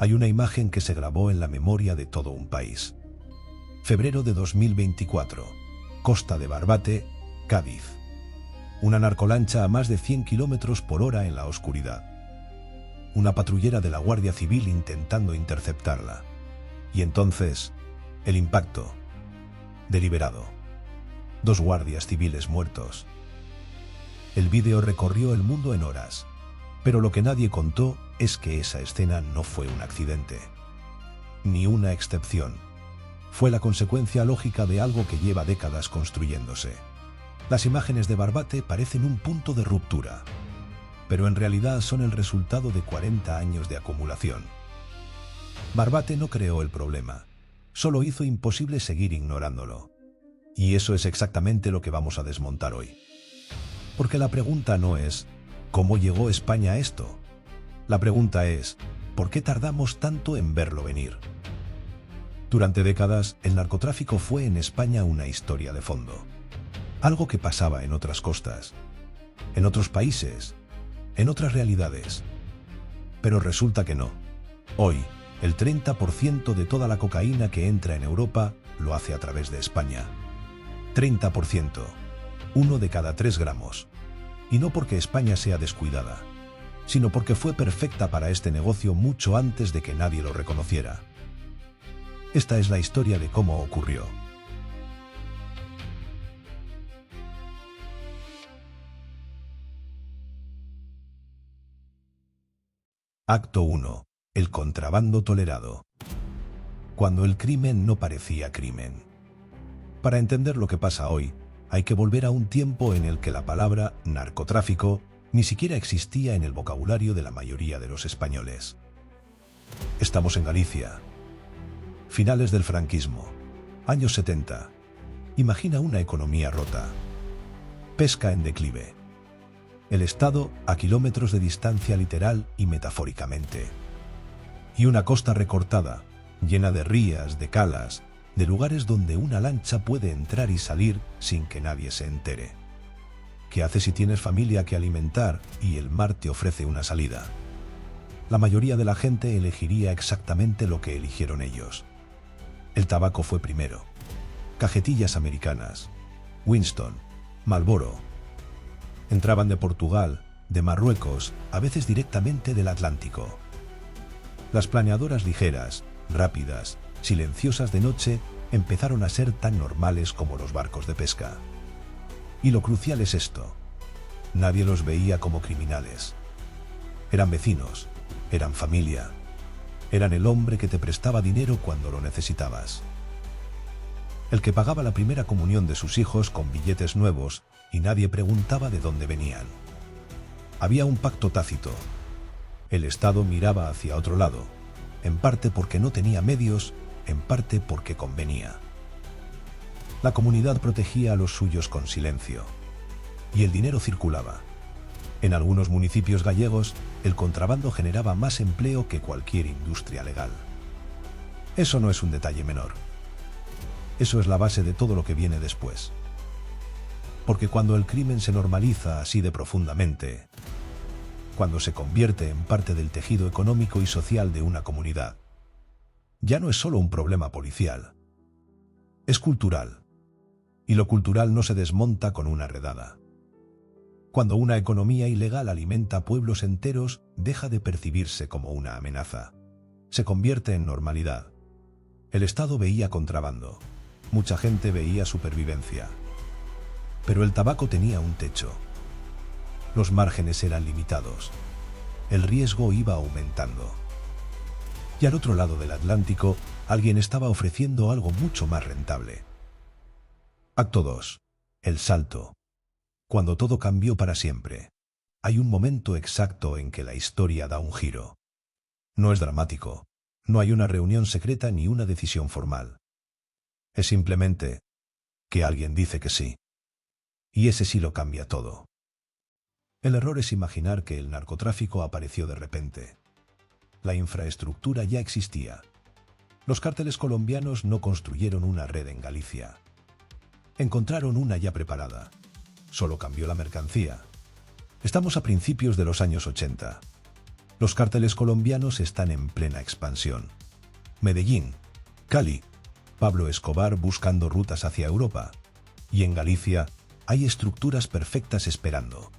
Hay una imagen que se grabó en la memoria de todo un país. Febrero de 2024. Costa de Barbate, Cádiz. Una narcolancha a más de 100 km/h en la oscuridad. Una patrullera de la Guardia Civil intentando interceptarla. Y entonces, el impacto. Deliberado. 2 guardias civiles muertos. El vídeo recorrió el mundo en horas, pero lo que nadie contó es que esa escena no fue un accidente. Ni una excepción. Fue la consecuencia lógica de algo que lleva décadas construyéndose. Las imágenes de Barbate parecen un punto de ruptura, pero en realidad son el resultado de 40 años de acumulación. Barbate no creó el problema, solo hizo imposible seguir ignorándolo. Y eso es exactamente lo que vamos a desmontar hoy. Porque la pregunta no es ¿cómo llegó España a esto? La pregunta es ¿por qué tardamos tanto en verlo venir? Durante décadas, el narcotráfico fue en España una historia de fondo. Algo que pasaba en otras costas, en otros países, en otras realidades. Pero resulta que no. Hoy, el 30% de toda la cocaína que entra en Europa lo hace a través de España. 30%. 1 de cada 3 gramos. Y no porque España sea descuidada, sino porque fue perfecta para este negocio mucho antes de que nadie lo reconociera. Esta es la historia de cómo ocurrió. Acto 1. El contrabando tolerado. Cuando el crimen no parecía crimen. Para entender lo que pasa hoy, hay que volver a un tiempo en el que la palabra narcotráfico ni siquiera existía en el vocabulario de la mayoría de los españoles. Estamos en Galicia. Finales del franquismo. Años 70. Imagina una economía rota. Pesca en declive. El Estado a kilómetros de distancia literal y metafóricamente. Y una costa recortada, llena de rías, de calas, de lugares donde una lancha puede entrar y salir sin que nadie se entere. ¿Qué haces si tienes familia que alimentar y el mar te ofrece una salida? La mayoría de la gente elegiría exactamente lo que eligieron ellos. El tabaco fue primero. Cajetillas americanas, Winston, Marlboro. Entraban de Portugal, de Marruecos, a veces directamente del Atlántico. Las planeadoras ligeras, rápidas, silenciosas de noche, empezaron a ser tan normales como los barcos de pesca. Y lo crucial es esto: nadie los veía como criminales. Eran vecinos, eran familia, eran el hombre que te prestaba dinero cuando lo necesitabas. El que pagaba la primera comunión de sus hijos con billetes nuevos y nadie preguntaba de dónde venían. Había un pacto tácito. El Estado miraba hacia otro lado, en parte porque no tenía medios, en parte porque convenía. La comunidad protegía a los suyos con silencio. Y el dinero circulaba. En algunos municipios gallegos, el contrabando generaba más empleo que cualquier industria legal. Eso no es un detalle menor. Eso es la base de todo lo que viene después. Porque cuando el crimen se normaliza así de profundamente, cuando se convierte en parte del tejido económico y social de una comunidad, ya no es solo un problema policial, es cultural. Y lo cultural no se desmonta con una redada. Cuando una economía ilegal alimenta pueblos enteros, deja de percibirse como una amenaza. Se convierte en normalidad. El Estado veía contrabando. Mucha gente veía supervivencia. Pero el tabaco tenía un techo. Los márgenes eran limitados. El riesgo iba aumentando. Y al otro lado del Atlántico, alguien estaba ofreciendo algo mucho más rentable. Acto 2. El salto. Cuando todo cambió para siempre. Hay un momento exacto en que la historia da un giro. No es dramático. No hay una reunión secreta ni una decisión formal. Es simplemente que alguien dice que sí. Y ese sí lo cambia todo. El error es imaginar que el narcotráfico apareció de repente. La infraestructura ya existía. Los cárteles colombianos no construyeron una red en Galicia. Encontraron una ya preparada. Solo cambió la mercancía. Estamos a principios de los años 80. Los cárteles colombianos están en plena expansión. Medellín, Cali, Pablo Escobar buscando rutas hacia Europa. Y en Galicia hay estructuras perfectas esperando.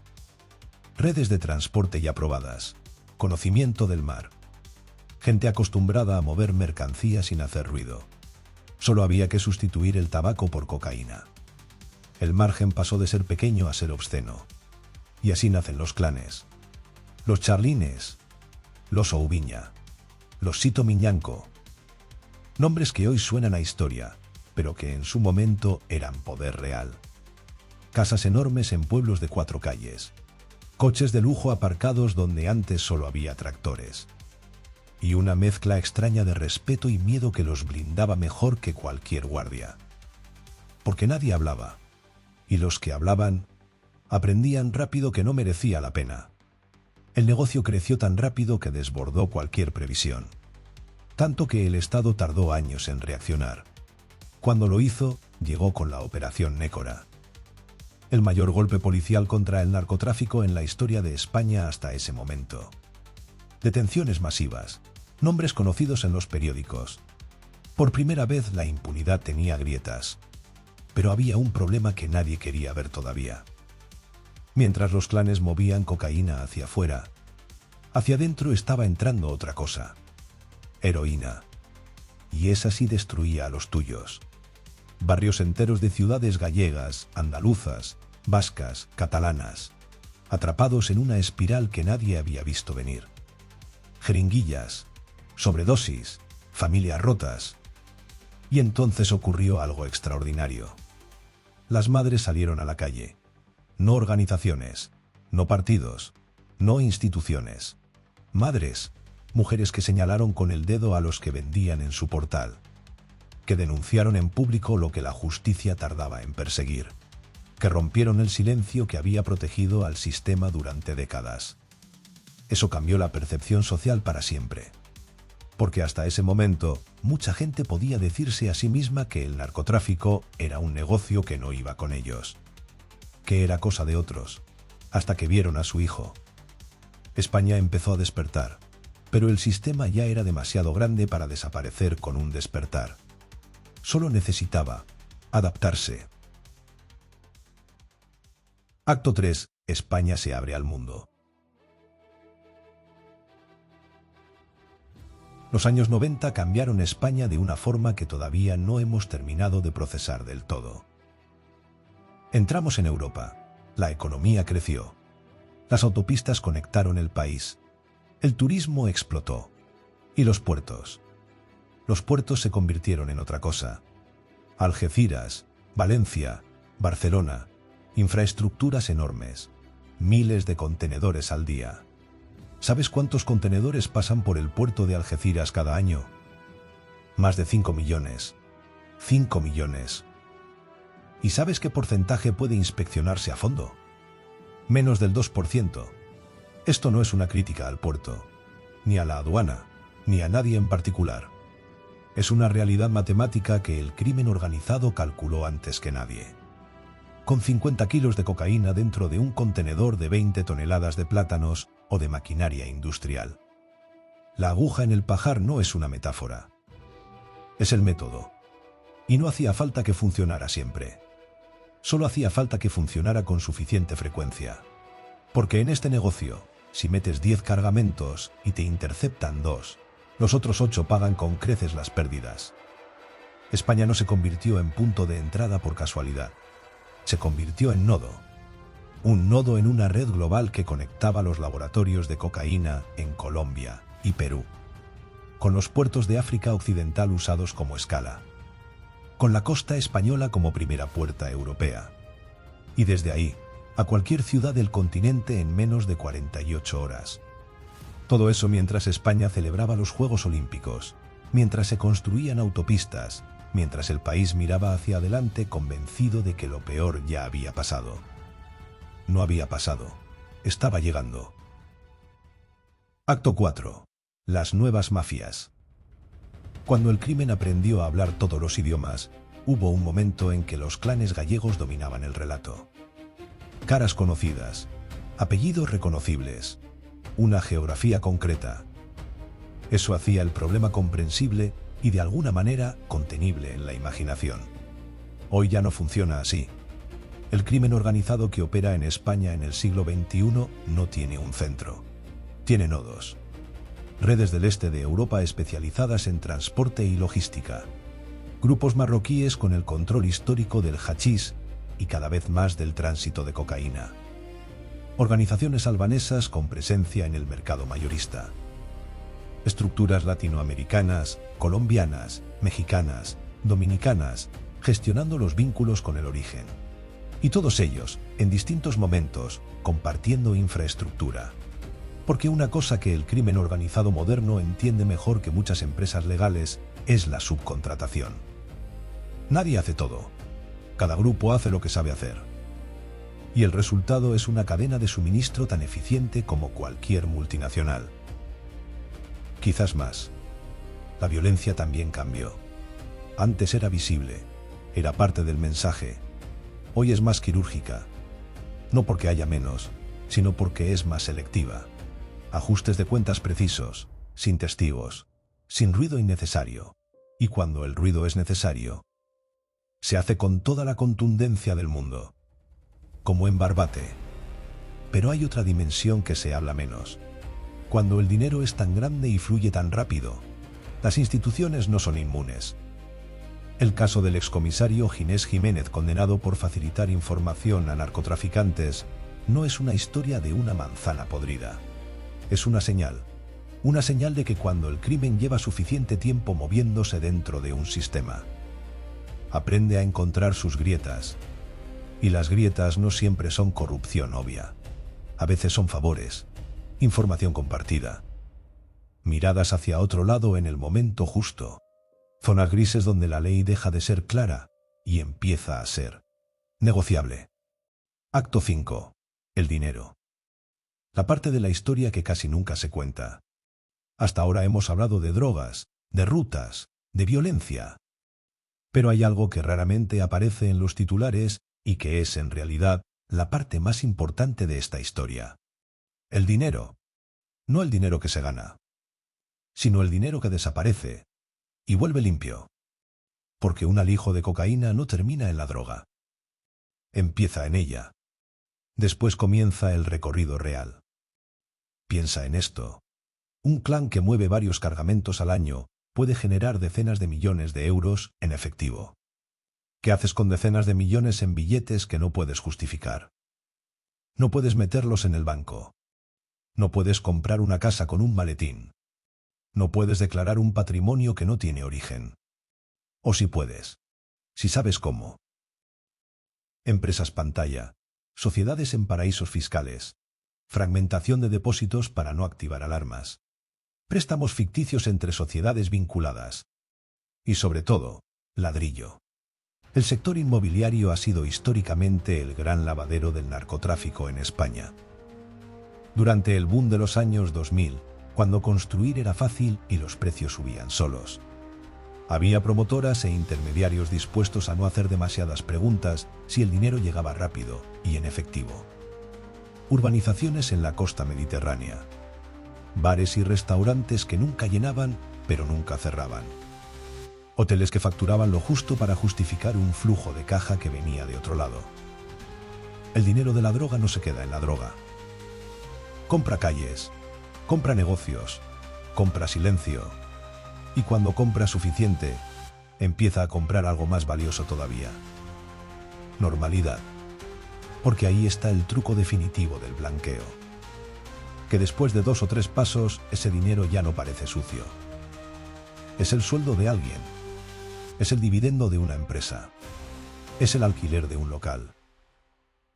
Redes de transporte ya probadas, conocimiento del mar. Gente acostumbrada a mover mercancía sin hacer ruido. Solo había que sustituir el tabaco por cocaína. El margen pasó de ser pequeño a ser obsceno. Y así nacen los clanes. Los charlines, los Oubiña, los Sito Miñanco. Nombres que hoy suenan a historia, pero que en su momento eran poder real. Casas enormes en pueblos de 4 calles. Coches de lujo aparcados donde antes solo había tractores. Y una mezcla extraña de respeto y miedo que los blindaba mejor que cualquier guardia. Porque nadie hablaba. Y los que hablaban, aprendían rápido que no merecía la pena. El negocio creció tan rápido que desbordó cualquier previsión. Tanto que el Estado tardó años en reaccionar. Cuando lo hizo, llegó con la Operación Nécora. El mayor golpe policial contra el narcotráfico en la historia de España hasta ese momento. Detenciones masivas. Nombres conocidos en los periódicos. Por primera vez la impunidad tenía grietas. Pero había un problema que nadie quería ver todavía. Mientras los clanes movían cocaína hacia afuera, hacia adentro estaba entrando otra cosa. Heroína. Y esa sí destruía a los tuyos. Barrios enteros de ciudades gallegas, andaluzas, vascas, catalanas, atrapados en una espiral que nadie había visto venir. Jeringuillas, sobredosis, familias rotas. Y entonces ocurrió algo extraordinario. Las madres salieron a la calle. No organizaciones, no partidos, no instituciones. Madres, mujeres que señalaron con el dedo a los que vendían en su portal. Que denunciaron en público lo que la justicia tardaba en perseguir. Que rompieron el silencio que había protegido al sistema durante décadas. Eso cambió la percepción social para siempre. Porque hasta ese momento, mucha gente podía decirse a sí misma que el narcotráfico era un negocio que no iba con ellos. Que era cosa de otros, hasta que vieron a su hijo. España empezó a despertar, pero el sistema ya era demasiado grande para desaparecer con un despertar. Solo necesitaba adaptarse. Acto 3. España se abre al mundo. Los años 90 cambiaron España de una forma que todavía no hemos terminado de procesar del todo. Entramos en Europa. La economía creció. Las autopistas conectaron el país. El turismo explotó. ¿Y los puertos? Los puertos se convirtieron en otra cosa. Algeciras, Valencia, Barcelona, infraestructuras enormes. Miles de contenedores al día. ¿Sabes cuántos contenedores pasan por el puerto de Algeciras cada año? Más de 5 millones. 5 millones. ¿Y sabes qué porcentaje puede inspeccionarse a fondo? Menos del 2%. Esto no es una crítica al puerto, ni a la aduana, ni a nadie en particular. Es una realidad matemática que el crimen organizado calculó antes que nadie. Con 50 kilos de cocaína dentro de un contenedor de 20 toneladas de plátanos o de maquinaria industrial. La aguja en el pajar no es una metáfora. Es el método. Y no hacía falta que funcionara siempre. Solo hacía falta que funcionara con suficiente frecuencia. Porque en este negocio, si metes 10 cargamentos y te interceptan 2, los otros 8 pagan con creces las pérdidas. España no se convirtió en punto de entrada por casualidad. Se convirtió en nodo. Un nodo en una red global que conectaba los laboratorios de cocaína en Colombia y Perú. Con los puertos de África Occidental usados como escala. Con la costa española como primera puerta europea. Y desde ahí, a cualquier ciudad del continente en menos de 48 horas. Todo eso mientras España celebraba los Juegos Olímpicos, mientras se construían autopistas, mientras el país miraba hacia adelante convencido de que lo peor ya había pasado. No había pasado, estaba llegando. Acto 4. Las nuevas mafias. Cuando el crimen aprendió a hablar todos los idiomas, hubo un momento en que los clanes gallegos dominaban el relato. Caras conocidas, apellidos reconocibles, una geografía concreta. Eso hacía el problema comprensible y de alguna manera contenible en la imaginación. Hoy ya no funciona así. El crimen organizado que opera en España en el siglo XXI no tiene un centro. Tiene nodos. Redes del este de Europa especializadas en transporte y logística. Grupos marroquíes con el control histórico del hachís y cada vez más del tránsito de cocaína. Organizaciones albanesas con presencia en el mercado mayorista. Estructuras latinoamericanas, colombianas, mexicanas, dominicanas, gestionando los vínculos con el origen. Y todos ellos, en distintos momentos, compartiendo infraestructura. Porque una cosa que el crimen organizado moderno entiende mejor que muchas empresas legales es la subcontratación. Nadie hace todo. Cada grupo hace lo que sabe hacer. Y el resultado es una cadena de suministro tan eficiente como cualquier multinacional. Quizás más. La violencia también cambió. Antes era visible, era parte del mensaje. Hoy es más quirúrgica. No porque haya menos, sino porque es más selectiva. Ajustes de cuentas precisos, sin testigos, sin ruido innecesario. Y cuando el ruido es necesario, se hace con toda la contundencia del mundo. Como en Barbate. Pero hay otra dimensión que se habla menos. Cuando el dinero es tan grande y fluye tan rápido, las instituciones no son inmunes. El caso del excomisario Ginés Jiménez, condenado por facilitar información a narcotraficantes, no es una historia de una manzana podrida. Es una señal de que cuando el crimen lleva suficiente tiempo moviéndose dentro de un sistema, aprende a encontrar sus grietas. Y las grietas no siempre son corrupción obvia. A veces son favores, información compartida, miradas hacia otro lado en el momento justo. Zonas grises donde la ley deja de ser clara y empieza a ser negociable. Acto 5. El dinero. La parte de la historia que casi nunca se cuenta. Hasta ahora hemos hablado de drogas, de rutas, de violencia. Pero hay algo que raramente aparece en los titulares y que es en realidad la parte más importante de esta historia. El dinero. No el dinero que se gana, sino el dinero que desaparece y vuelve limpio. Porque un alijo de cocaína no termina en la droga. Empieza en ella. Después comienza el recorrido real. Piensa en esto. Un clan que mueve varios cargamentos al año puede generar decenas de millones de euros en efectivo. ¿Qué haces con decenas de millones en billetes que no puedes justificar? No puedes meterlos en el banco. No puedes comprar una casa con un maletín. No puedes declarar un patrimonio que no tiene origen. O si puedes. Si sabes cómo. Empresas pantalla. Sociedades en paraísos fiscales. Fragmentación de depósitos para no activar alarmas. Préstamos ficticios entre sociedades vinculadas. Y sobre todo, ladrillo. El sector inmobiliario ha sido históricamente el gran lavadero del narcotráfico en España. Durante el boom de los años 2000, cuando construir era fácil y los precios subían solos. Había promotoras e intermediarios dispuestos a no hacer demasiadas preguntas si el dinero llegaba rápido y en efectivo. Urbanizaciones en la costa mediterránea. Bares y restaurantes que nunca llenaban, pero nunca cerraban. Hoteles que facturaban lo justo para justificar un flujo de caja que venía de otro lado. El dinero de la droga no se queda en la droga. Compra calles, compra negocios, compra silencio. Y cuando compra suficiente, empieza a comprar algo más valioso todavía. Normalidad. Porque ahí está el truco definitivo del blanqueo. Que después de 2 o 3 pasos, ese dinero ya no parece sucio. Es el sueldo de alguien. Es el dividendo de una empresa. Es el alquiler de un local.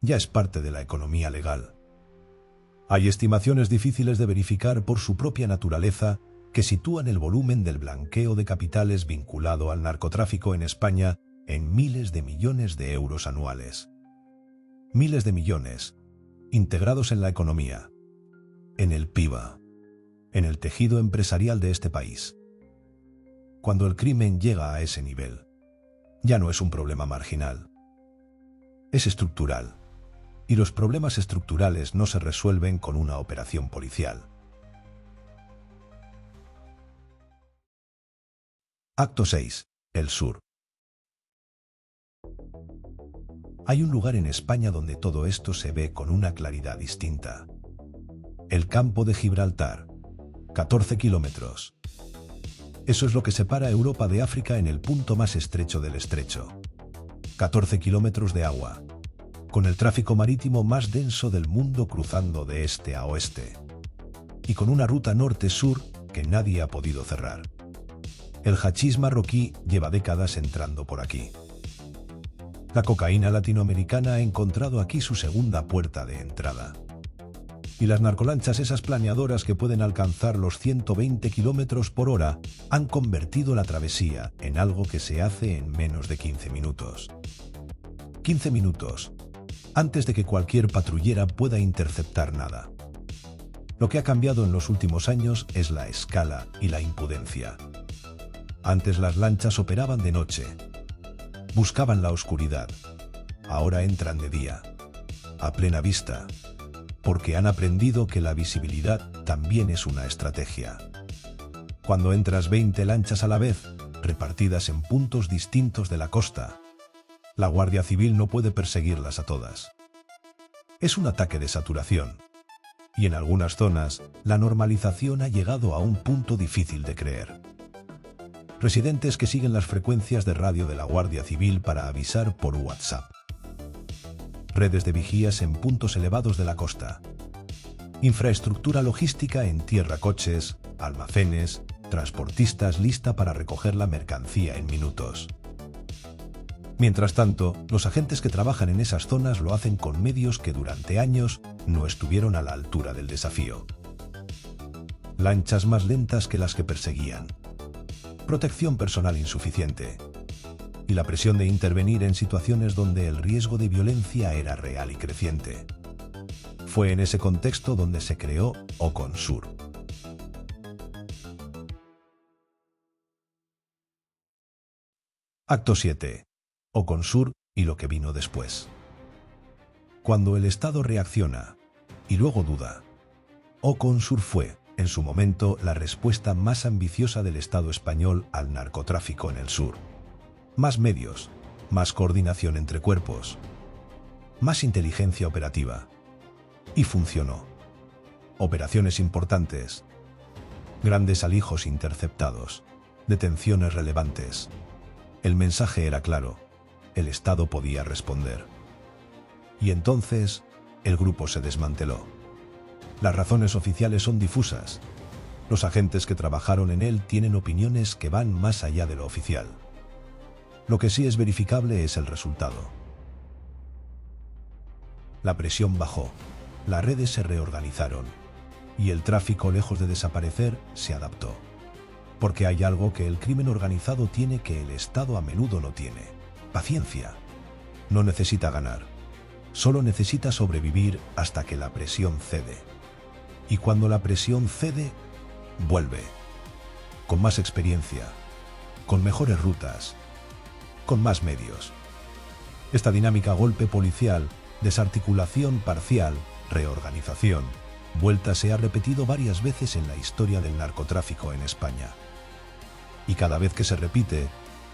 Ya es parte de la economía legal. Hay estimaciones difíciles de verificar por su propia naturaleza que sitúan el volumen del blanqueo de capitales vinculado al narcotráfico en España en miles de millones de euros anuales. Miles de millones, integrados en la economía, en el PIB, en el tejido empresarial de este país. Cuando el crimen llega a ese nivel, ya no es un problema marginal. Es estructural. Y los problemas estructurales no se resuelven con una operación policial. Acto 6. El sur. Hay un lugar en España donde todo esto se ve con una claridad distinta. El campo de Gibraltar. 14 kilómetros. Eso es lo que separa Europa de África en el punto más estrecho del estrecho. 14 kilómetros de agua, con el tráfico marítimo más denso del mundo cruzando de este a oeste. Y con una ruta norte-sur que nadie ha podido cerrar. El hachís marroquí lleva décadas entrando por aquí. La cocaína latinoamericana ha encontrado aquí su segunda puerta de entrada. Y las narcolanchas, esas planeadoras que pueden alcanzar los 120 kilómetros por hora, han convertido la travesía en algo que se hace en menos de 15 minutos. 15 minutos, antes de que cualquier patrullera pueda interceptar nada. Lo que ha cambiado en los últimos años es la escala y la impudencia. Antes las lanchas operaban de noche. Buscaban la oscuridad. Ahora entran de día, a plena vista, porque han aprendido que la visibilidad también es una estrategia. Cuando entras 20 lanchas a la vez, repartidas en puntos distintos de la costa, la Guardia Civil no puede perseguirlas a todas. Es un ataque de saturación. Y en algunas zonas, la normalización ha llegado a un punto difícil de creer. Residentes que siguen las frecuencias de radio de la Guardia Civil para avisar por WhatsApp. Redes de vigías en puntos elevados de la costa. Infraestructura logística en tierra, coches, almacenes, transportistas lista para recoger la mercancía en minutos. Mientras tanto, los agentes que trabajan en esas zonas lo hacen con medios que durante años no estuvieron a la altura del desafío. Lanchas más lentas que las que perseguían. Protección personal insuficiente. Y la presión de intervenir en situaciones donde el riesgo de violencia era real y creciente. Fue en ese contexto donde se creó Oconsur. Acto 7. Oconsur y lo que vino después. Cuando el Estado reacciona y luego duda, Oconsur fue, en su momento, la respuesta más ambiciosa del Estado español al narcotráfico en el sur. Más medios, más coordinación entre cuerpos, más inteligencia operativa. Y funcionó. Operaciones importantes, grandes alijos interceptados, detenciones relevantes. El mensaje era claro, el Estado podía responder. Y entonces, el grupo se desmanteló. Las razones oficiales son difusas. Los agentes que trabajaron en él tienen opiniones que van más allá de lo oficial. Lo que sí es verificable es el resultado. La presión bajó, las redes se reorganizaron y el tráfico, lejos de desaparecer, se adaptó. Porque hay algo que el crimen organizado tiene que el Estado a menudo no tiene: paciencia. No necesita ganar, solo necesita sobrevivir hasta que la presión cede. Y cuando la presión cede, vuelve. Con más experiencia, con mejores rutas, con más medios. Esta dinámica golpe policial, desarticulación parcial, reorganización, vuelta se ha repetido varias veces en la historia del narcotráfico en España. Y cada vez que se repite,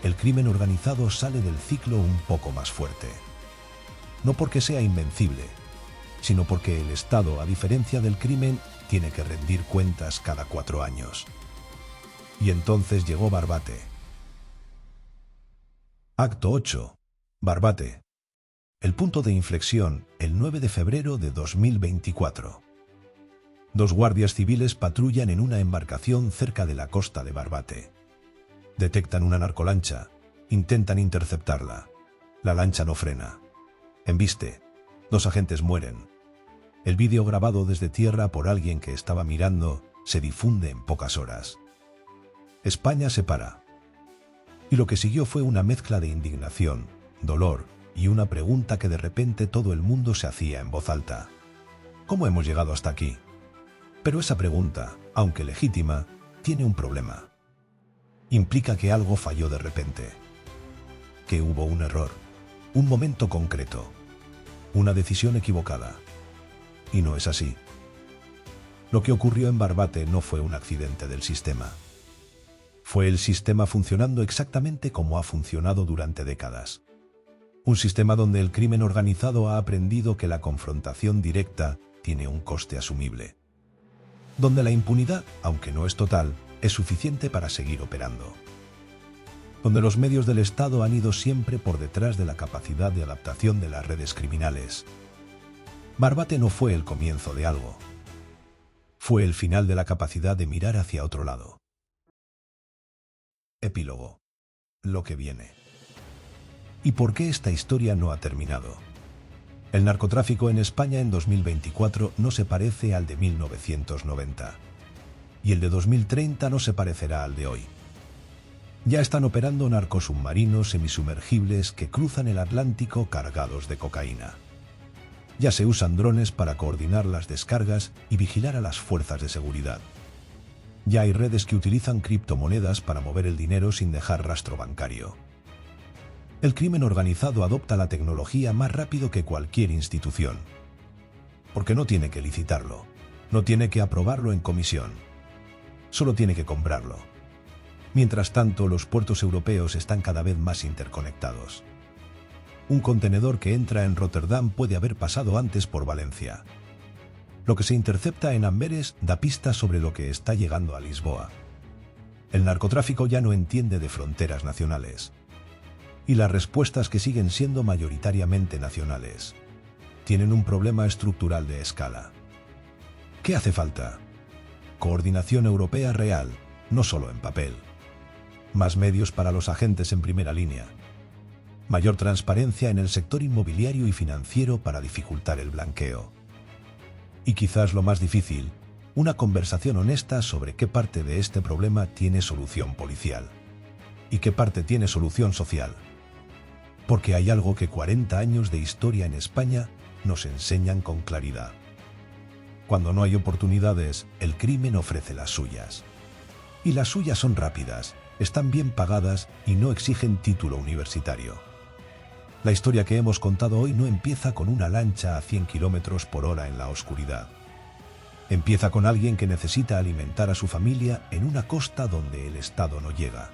el crimen organizado sale del ciclo un poco más fuerte. No porque sea invencible, sino porque el Estado, a diferencia del crimen, tiene que rendir cuentas cada 4 años. Y entonces llegó Barbate. Acto 8. Barbate. El punto de inflexión, el 9 de febrero de 2024. 2 guardias civiles patrullan en una embarcación cerca de la costa de Barbate. Detectan una narcolancha, intentan interceptarla. La lancha no frena. Embiste, 2 agentes mueren. El vídeo grabado desde tierra por alguien que estaba mirando se difunde en pocas horas. España se para. Y lo que siguió fue una mezcla de indignación, dolor y una pregunta que de repente todo el mundo se hacía en voz alta. ¿Cómo hemos llegado hasta aquí? Pero esa pregunta, aunque legítima, tiene un problema. Implica que algo falló de repente. Que hubo un error, un momento concreto. una decisión equivocada. Y no es así. Lo que ocurrió en Barbate no fue un accidente del sistema. Fue el sistema funcionando exactamente como ha funcionado durante décadas. Un sistema donde el crimen organizado ha aprendido que la confrontación directa tiene un coste asumible. Donde la impunidad, aunque no es total, es suficiente para seguir operando. Donde los medios del Estado han ido siempre por detrás de la capacidad de adaptación de las redes criminales. Barbate no fue el comienzo de algo. Fue el final de la capacidad de mirar hacia otro lado. Epílogo. Lo que viene. ¿Y por qué esta historia no ha terminado? El narcotráfico en España en 2024 no se parece al de 1990. Y el de 2030 no se parecerá al de hoy. Ya están operando narcosubmarinos semisumergibles que cruzan el Atlántico cargados de cocaína. Ya se usan drones para coordinar las descargas y vigilar a las fuerzas de seguridad. Ya hay redes que utilizan criptomonedas para mover el dinero sin dejar rastro bancario. El crimen organizado adopta la tecnología más rápido que cualquier institución. Porque no tiene que licitarlo, no tiene que aprobarlo en comisión. Solo tiene que comprarlo. Mientras tanto, los puertos europeos están cada vez más interconectados. Un contenedor que entra en Rotterdam puede haber pasado antes por Valencia. Lo que se intercepta en Amberes da pistas sobre lo que está llegando a Lisboa. El narcotráfico ya no entiende de fronteras nacionales. Y las respuestas, que siguen siendo mayoritariamente nacionales, tienen un problema estructural de escala. ¿Qué hace falta? Coordinación europea real, no solo en papel. Más medios para los agentes en primera línea. Mayor transparencia en el sector inmobiliario y financiero para dificultar el blanqueo. Y quizás lo más difícil, una conversación honesta sobre qué parte de este problema tiene solución policial y qué parte tiene solución social. Porque hay algo que 40 años de historia en España nos enseñan con claridad. Cuando no hay oportunidades, el crimen ofrece las suyas. Y las suyas son rápidas, están bien pagadas y no exigen título universitario. La historia que hemos contado hoy no empieza con una lancha a 100 km por hora en la oscuridad. Empieza con alguien que necesita alimentar a su familia en una costa donde el Estado no llega.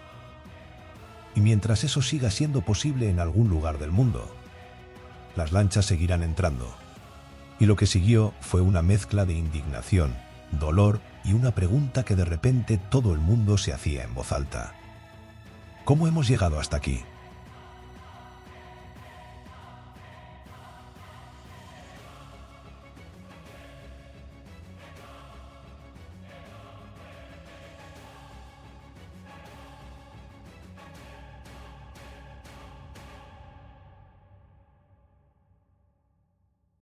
Y mientras eso siga siendo posible en algún lugar del mundo, las lanchas seguirán entrando. Y lo que siguió fue una mezcla de indignación, dolor y una pregunta que de repente todo el mundo se hacía en voz alta. ¿Cómo hemos llegado hasta aquí?